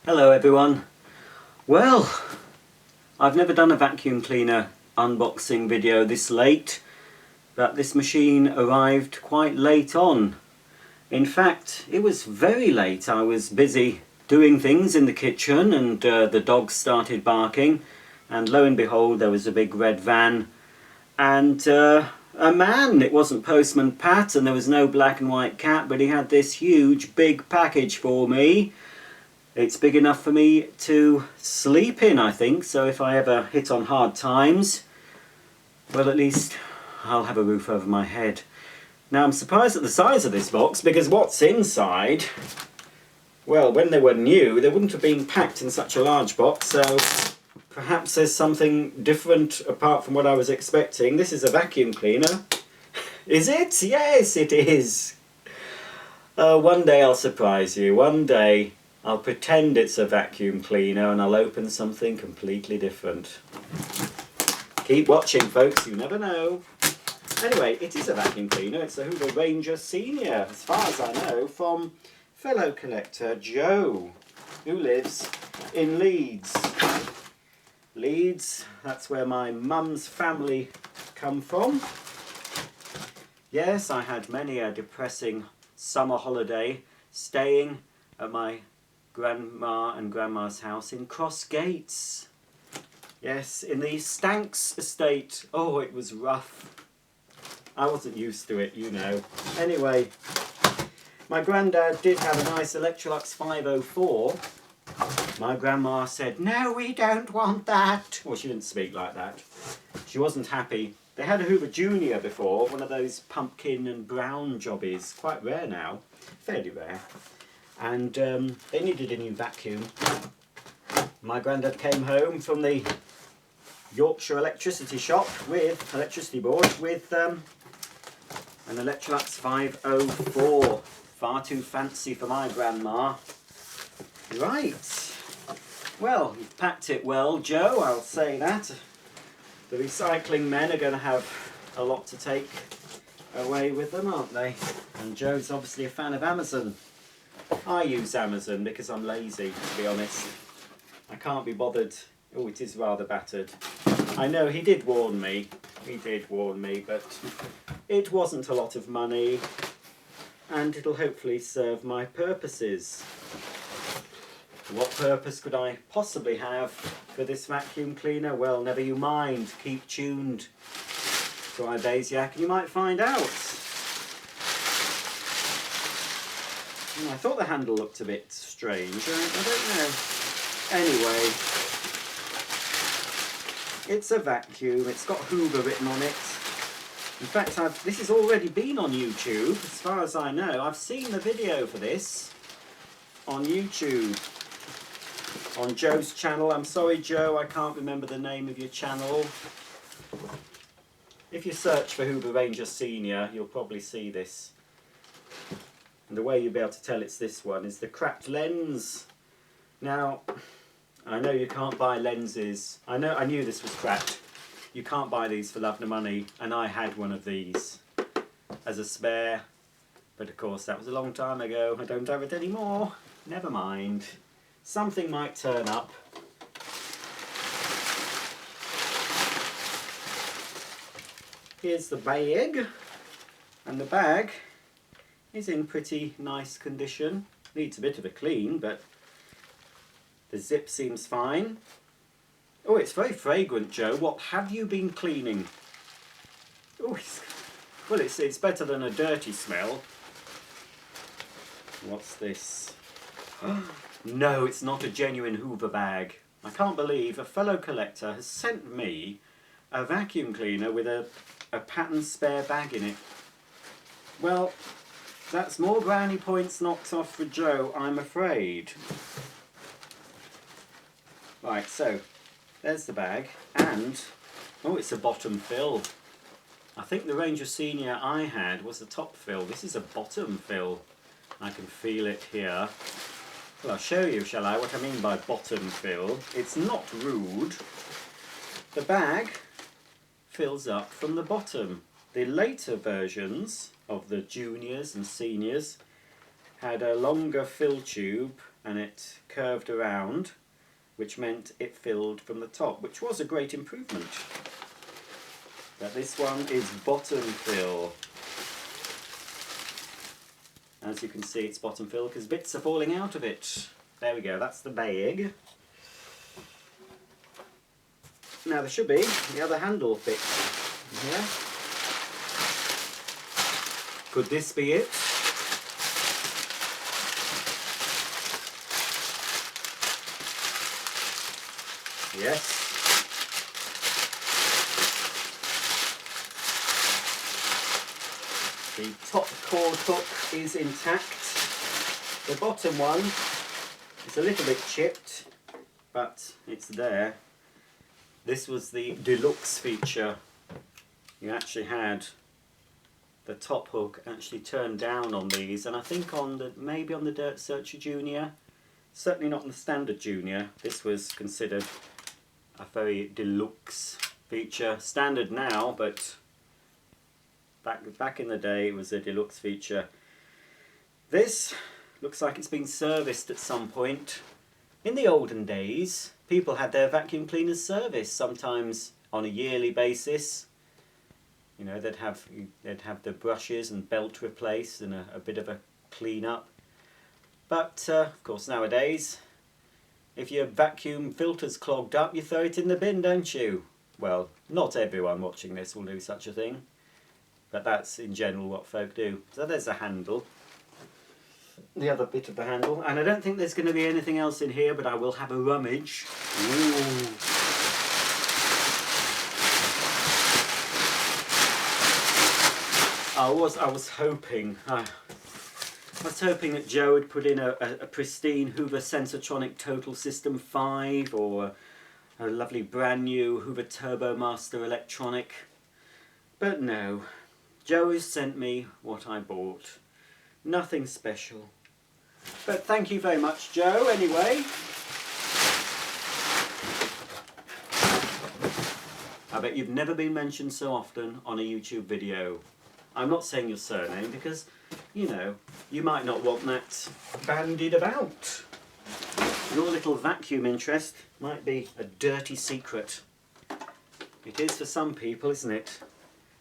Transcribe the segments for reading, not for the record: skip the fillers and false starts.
Hello everyone. Well, I've never done a vacuum cleaner unboxing video this late, but this machine arrived quite late on. In fact, it was very late. I was busy doing things in the kitchen and the dogs started barking, and lo and behold there was a big red van and a man. It wasn't Postman Pat and there was no black and white cat, but he had this huge big package for me. It's big enough for me to sleep in, I think, so if I ever hit on hard times, well, at least I'll have a roof over my head. Now, I'm surprised at the size of this box, because what's inside, well, when they were new, they wouldn't have been packed in such a large box, so perhaps there's something different apart from what I was expecting. This is a vacuum cleaner. Is it? Yes, it is. One day I'll surprise you. One day I'll pretend it's a vacuum cleaner and I'll open something completely different. Keep watching, folks, you never know. Anyway, it is a vacuum cleaner. It's a Hoover Ranger Senior, as far as I know, from fellow collector Joe, who lives in Leeds. Leeds, that's where my mum's family come from. Yes, I had many a depressing summer holiday staying at my grandma and grandma's house in Cross Gates. Yes, in the Stanks estate. Oh, it was rough. I wasn't used to it, you know. Anyway, my granddad did have a nice Electrolux 504. My grandma said, "No, we don't want that." Well, she didn't speak like that. She wasn't happy. They had a Hoover Junior before, one of those pumpkin and brown jobbies. Quite rare now. Fairly rare. And they needed a new vacuum. My granddad came home from the Yorkshire electricity shop with electricity board with an Electrolux 504. Far too fancy for my grandma. Right. Well, you've packed it well, Joe, I'll say that. The recycling men are going to have a lot to take away with them, aren't they? And Joe's obviously a fan of Amazon. I use Amazon because I'm lazy, to be honest. I can't be bothered. Oh, it is rather battered. I know he did warn me, but it wasn't a lot of money, and it'll hopefully serve my purposes. What purpose could I possibly have for this vacuum cleaner? Well, never you mind. Keep tuned to iBasiac and you might find out. I thought the handle looked a bit strange. I don't know. Anyway, it's a vacuum. It's got Hoover written on it. In fact, this has already been on YouTube, as far as I know. I've seen the video for this on YouTube, on Joe's channel. I'm sorry, Joe, I can't remember the name of your channel. If you search for Hoover Ranger Senior, you'll probably see this. And the way you'll be able to tell it's this one is the cracked lens. Now, I know you can't buy lenses. I knew this was cracked. You can't buy these for love nor money, and I had one of these as a spare. But of course, that was a long time ago. I don't have it anymore. Never mind. Something might turn up. Here's the bag, and the bag is in pretty nice condition. Needs a bit of a clean, but the zip seems fine. Oh, it's very fragrant, Joe. What have you been cleaning? Oh, well, it's better than a dirty smell. What's this? No, it's not a genuine Hoover bag. I can't believe a fellow collector has sent me a vacuum cleaner with a pattern spare bag in it. Well, that's more brownie points knocked off for Joe, I'm afraid. Right, so there's the bag, and oh, it's a bottom fill. I think the Ranger Senior I had was a top fill. This is a bottom fill. I can feel it here. Well, I'll show you, shall I, what I mean by bottom fill. It's not rude. The bag fills up from the bottom. The later versions of the juniors and seniors had a longer fill tube and it curved around, which meant it filled from the top, which was a great improvement. But this one is bottom fill. As you can see, it's bottom fill because bits are falling out of it. There we go, that's the bag. Now there should be the other handle bit here. Could this be it? Yes. The top cord hook is intact. The bottom one is a little bit chipped, but it's there. This was the deluxe feature. You actually had the top hook actually turned down on these, and I think on the maybe on the Dirt Searcher Junior, certainly not on the Standard Junior. This was considered a very deluxe feature. Standard now, but back in the day it was a deluxe feature. This looks like it's been serviced at some point. In the olden days, people had their vacuum cleaners serviced, sometimes on a yearly basis. You know, they'd have the brushes and belt replaced and a bit of a clean up. But of course nowadays, if your vacuum filter's clogged up, you throw it in the bin, don't you? Well, not everyone watching this will do such a thing, but that's in general what folk do. So there's a handle. The other bit of the handle, and I don't think there's going to be anything else in here, but I will have a rummage. Ooh. I was hoping that Joe would put in a pristine Hoover Sensortronic Total System 5, or a lovely brand new Hoover Turbo Master Electronic, but no. Joe has sent me what I bought. Nothing special. But thank you very much, Joe, anyway. I bet you've never been mentioned so often on a YouTube video. I'm not saying your surname because, you know, you might not want that bandied about. Your little vacuum interest might be a dirty secret. It is for some people, isn't it?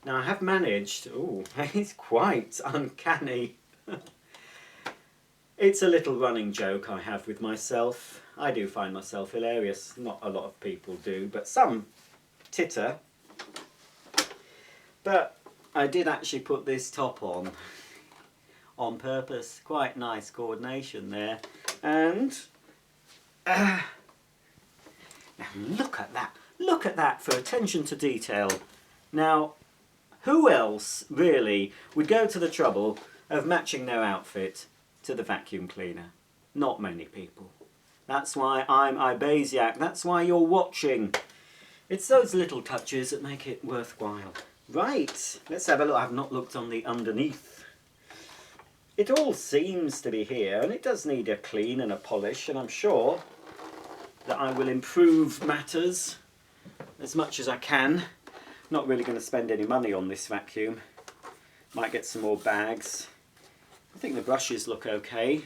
Now I have managed, ooh, it's quite uncanny. It's a little running joke I have with myself. I do find myself hilarious. Not a lot of people do, but some titter. But I did actually put this top on purpose. Quite nice coordination there. And now look at that. Look at that for attention to detail. Now, who else really would go to the trouble of matching their outfit to the vacuum cleaner? Not many people. That's why I'm Ibasiac. That's why you're watching. It's those little touches that make it worthwhile. Right, let's have a look. I've not looked on the underneath. It all seems to be here, and it does need a clean and a polish, and I'm sure that I will improve matters as much as I can. Not really going to spend any money on this vacuum. Might get some more bags. I think the brushes look okay.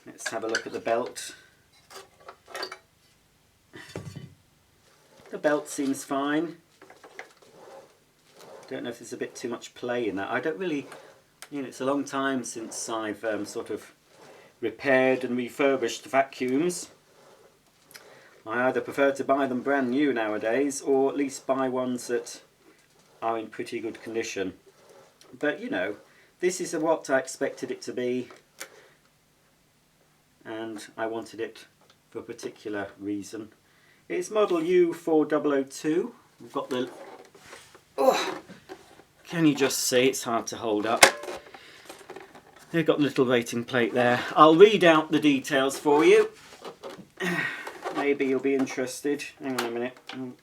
Let's have a look at the belt. The belt seems fine. Don't know if there's a bit too much play in that. I don't really, you know, it's a long time since I've sort of repaired and refurbished vacuums. I either prefer to buy them brand new nowadays, or at least buy ones that are in pretty good condition. But you know, this is what I expected it to be, and I wanted it for a particular reason. It's model U4002. We've got the... Oh, can you just see? It's hard to hold up. They've got the little rating plate there. I'll read out the details for you. Maybe you'll be interested. Hang on a minute. Don't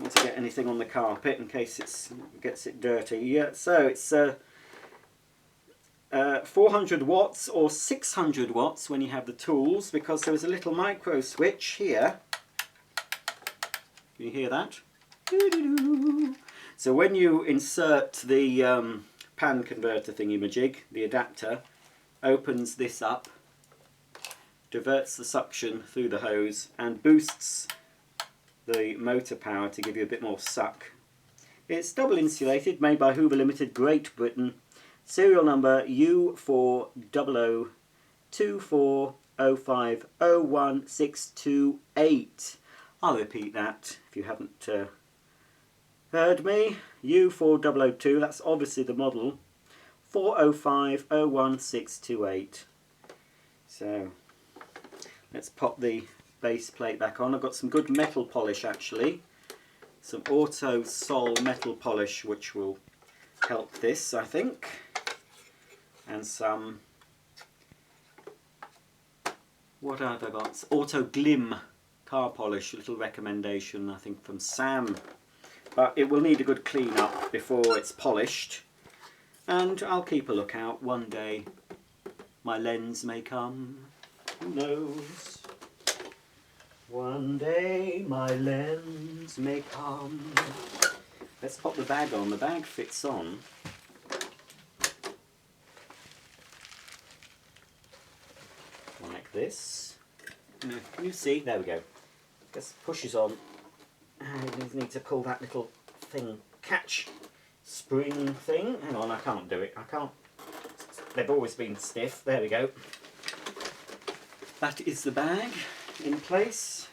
want to get anything on the carpet in case it gets it dirty. Yeah, so it's 400 watts or 600 watts when you have the tools, because there was a little micro switch here. Can you hear that? So when you insert the pan converter thingy-majig, the adapter, opens this up, diverts the suction through the hose and boosts the motor power to give you a bit more suck. It's double insulated, made by Hoover Limited, Great Britain. Serial number U400240501628. I'll repeat that if you haven't heard me. U4002, that's obviously the model. 40501628. So let's pop the base plate back on. I've got some good metal polish actually. Some Auto Sol metal polish which will help this, I think. And some, what have I got? Auto Glim car polish, little recommendation I think from Sam. But it will need a good clean up before it's polished. And I'll keep a lookout. One day my lens may come. Who knows? One day my lens may come. Let's pop the bag on. The bag fits on. Like this. Can you see? There we go. Just pushes on. And you need to pull that little thing, catch spring thing. Hang on, I can't do it. I can't. They've always been stiff. There we go. That is the bag in place.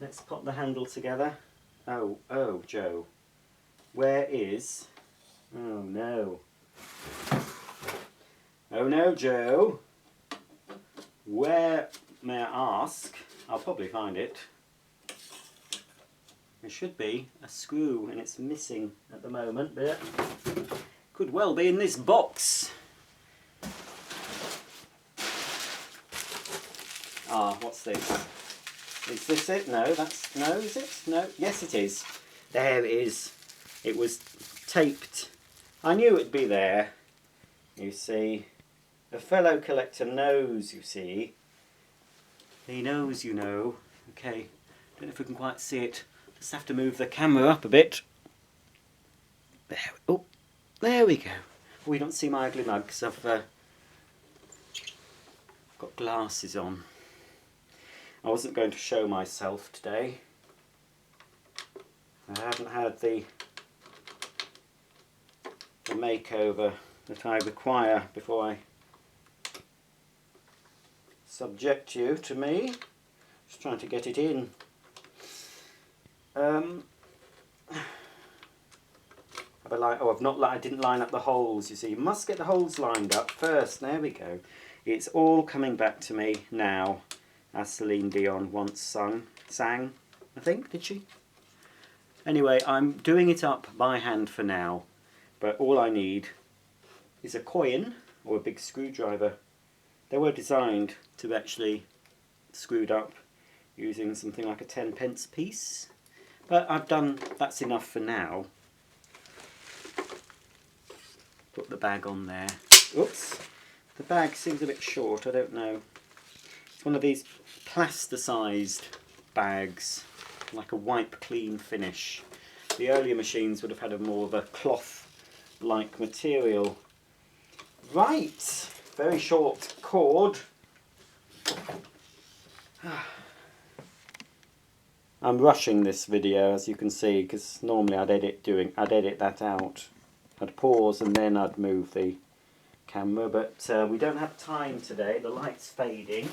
Let's pop the handle together. Oh, Joe. Where is... Oh no. Oh no, Joe. Where, may I ask? I'll probably find it. There should be a screw and it's missing at the moment, but could well be in this box. Ah, what's this? Is this it? No, that's... No, is it? No. Yes, it is. There it is. It was taped. I knew it'd be there. You see. A fellow collector knows, you see. He knows, you know. Okay. Don't know if we can quite see it. Just have to move the camera up a bit. There. Oh, there we go. Oh, we don't see my ugly mug because I've got glasses on. I wasn't going to show myself today. I haven't had the makeover that I require before I subject you to me. Just trying to get it in. I didn't line up the holes, you see. You must get the holes lined up first. There we go. It's all coming back to me now, as Celine Dion once sang, I think, did she? Anyway, I'm doing it up by hand for now, but all I need is a coin or a big screwdriver. They were designed to actually screwed up using something like a 10p piece, but I've done, that's enough for now. Put the bag on there. Oops, the bag seems a bit short, I don't know. It's one of these plaster-sized bags, like a wipe clean finish. The earlier machines would have had more of a cloth-like material. Right, very short cord. I'm rushing this video, as you can see, because normally I'd edit that out. I'd pause and then I'd move the camera, but we don't have time today. The light's fading.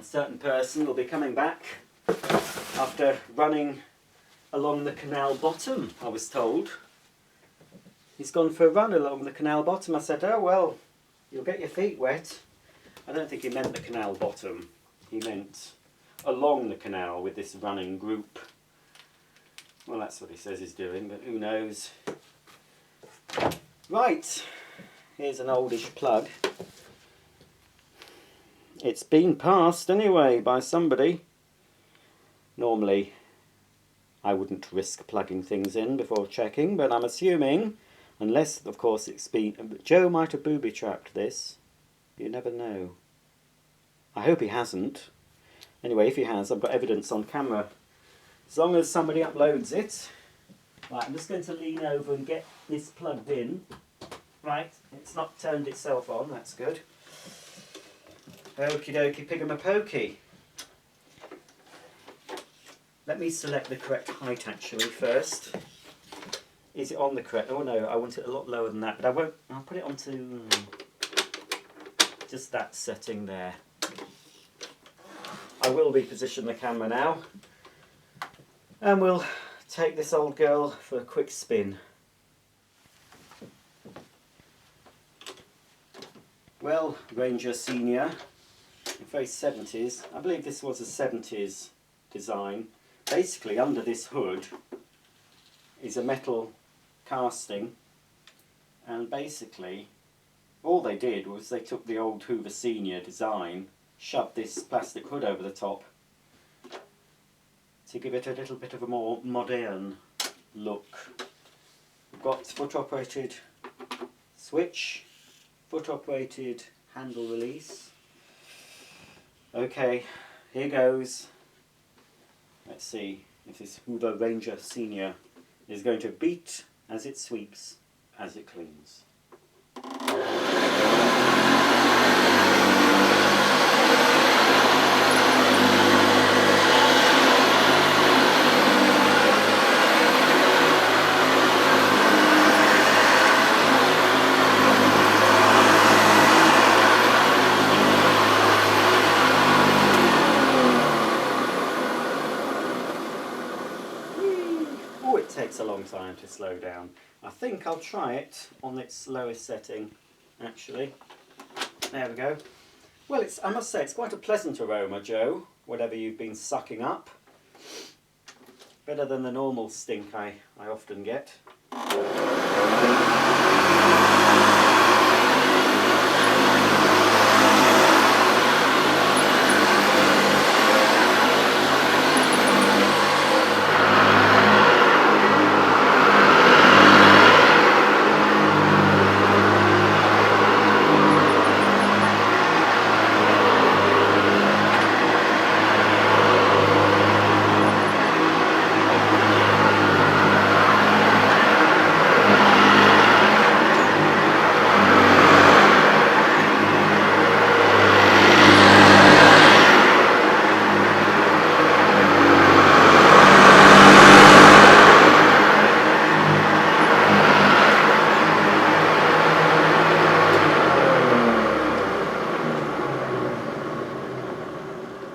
A certain person will be coming back after running along the canal bottom, I was told. He's gone for a run along the canal bottom. I said, oh well, you'll get your feet wet. I don't think he meant the canal bottom. He meant along the canal with this running group. Well, that's what he says he's doing, but who knows. Right, here's an oldish plug. It's been passed anyway by somebody. Normally I wouldn't risk plugging things in before checking, but I'm assuming, unless of course it's been... Joe might have booby-trapped this. You never know. I hope he hasn't. Anyway, if he has, I've got evidence on camera. As long as somebody uploads it. Right, I'm just going to lean over and get this plugged in. Right, it's not turned itself on, that's good. Okie dokie pigamopokie. Let me select the correct height actually first. Is it on the correct? Oh no, I want it a lot lower than that, but I won't. I'll put it onto just that setting there. I will reposition the camera now, and we'll take this old girl for a quick spin. Well, Ranger Senior, very 70s. I believe this was a 70s design. Basically, under this hood is a metal casting, and basically all they did was they took the old Hoover Senior design, shoved this plastic hood over the top to give it a little bit of a more modern look. We've got foot operated switch, foot operated handle release. Okay, here goes. Let's see if this Hoover Ranger Senior is going to beat as it sweeps, as it cleans. Takes a long time to slow down. I think I'll try it on its lowest setting actually. There we go. Well, I must say it's quite a pleasant aroma, Joe, whatever you've been sucking up. Better than the normal stink I often get.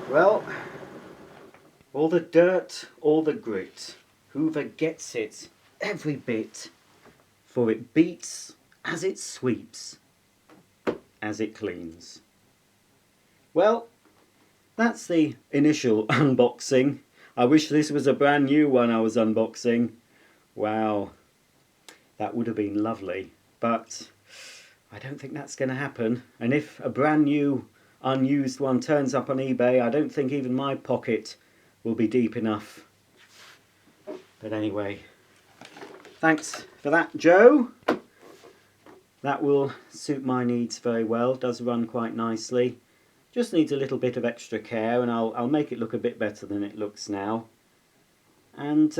Well, all the dirt, all the grit. Hoover gets it every bit, for it beats as it sweeps, as it cleans. Well, that's the initial unboxing. I wish this was a brand new one I was unboxing. Wow, that would have been lovely, but I don't think that's going to happen. And if a brand new unused one turns up on eBay, I don't think even my pocket will be deep enough. But anyway, thanks for that, Joe. That will suit my needs very well. Does run quite nicely. Just needs a little bit of extra care, and I'll make it look a bit better than it looks now. And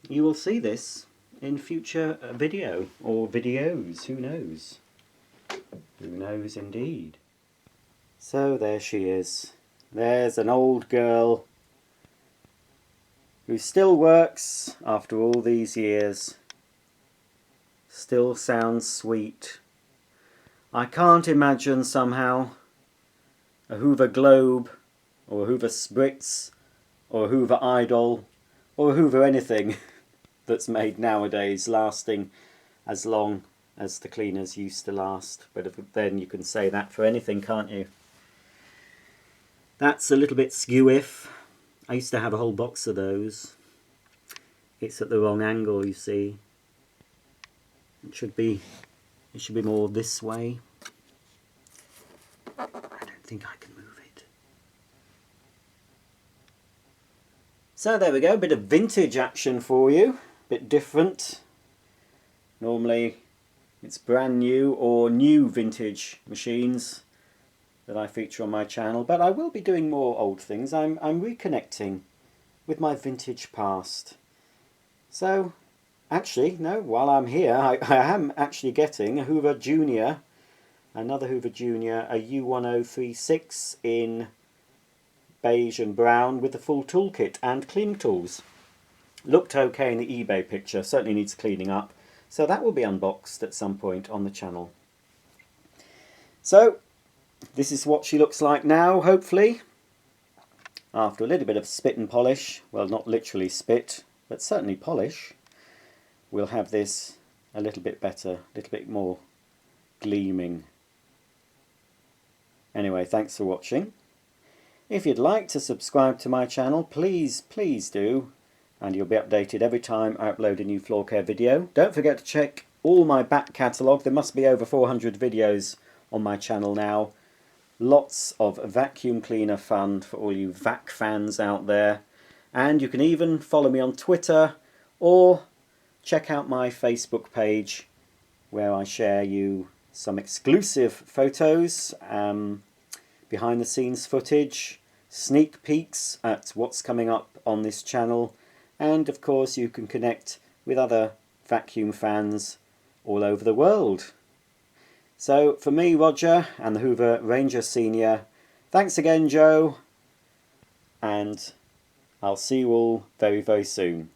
you will see this in future video, or videos, who knows? Who knows indeed. So there she is. There's an old girl who still works after all these years. Still sounds sweet. I can't imagine somehow a Hoover Globe, or a Hoover Spritz, or a Hoover Idol, or a Hoover anything that's made nowadays lasting as long as the cleaners used to last. But then you can say that for anything, can't you? That's a little bit skew-if. I used to have a whole box of those. It's at the wrong angle, you see. It should be more this way. I don't think I can move it. So there we go, a bit of vintage action for you. A bit different. Normally it's brand new or new vintage machines that I feature on my channel, but I will be doing more old things. I'm reconnecting with my vintage past. So actually, no, while I'm here, I am actually getting a Hoover Junior, another Hoover Junior, a U1036 in beige and brown with the full toolkit and cleaning tools. Looked okay in the eBay picture, certainly needs cleaning up, so that will be unboxed at some point on the channel. So this is what she looks like now, hopefully, after a little bit of spit and polish. Well, not literally spit, but certainly polish. We'll have this a little bit better, a little bit more gleaming. Anyway, thanks for watching. If you'd like to subscribe to my channel, please do, and you'll be updated every time I upload a new floor care video. Don't forget to check all my back catalogue. There must be over 400 videos on my channel now. Lots of vacuum cleaner fun for all you vac fans out there. And you can even follow me on Twitter or check out my Facebook page where I share you some exclusive photos, behind the scenes footage, sneak peeks at what's coming up on this channel, and of course you can connect with other vacuum fans all over the world. So for me, Roger, and the Hoover Ranger Senior, thanks again, Joe, and I'll see you all very, very soon.